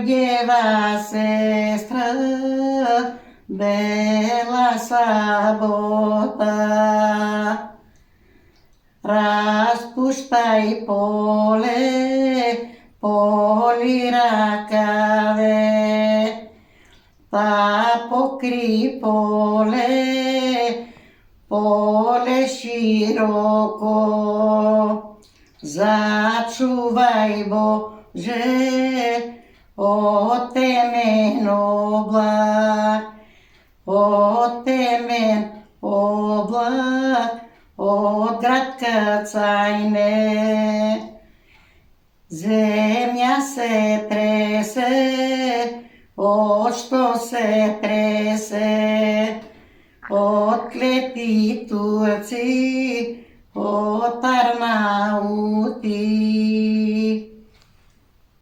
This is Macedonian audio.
Одјева сестра, бела сабота, распуштај поле, поли ракаве, та покри поле, поле широко, зачувај Боже од темен облак, од темен облак, од град кацајне. Земја се тресе, од што се тресе, од клети турци, од Арнаути.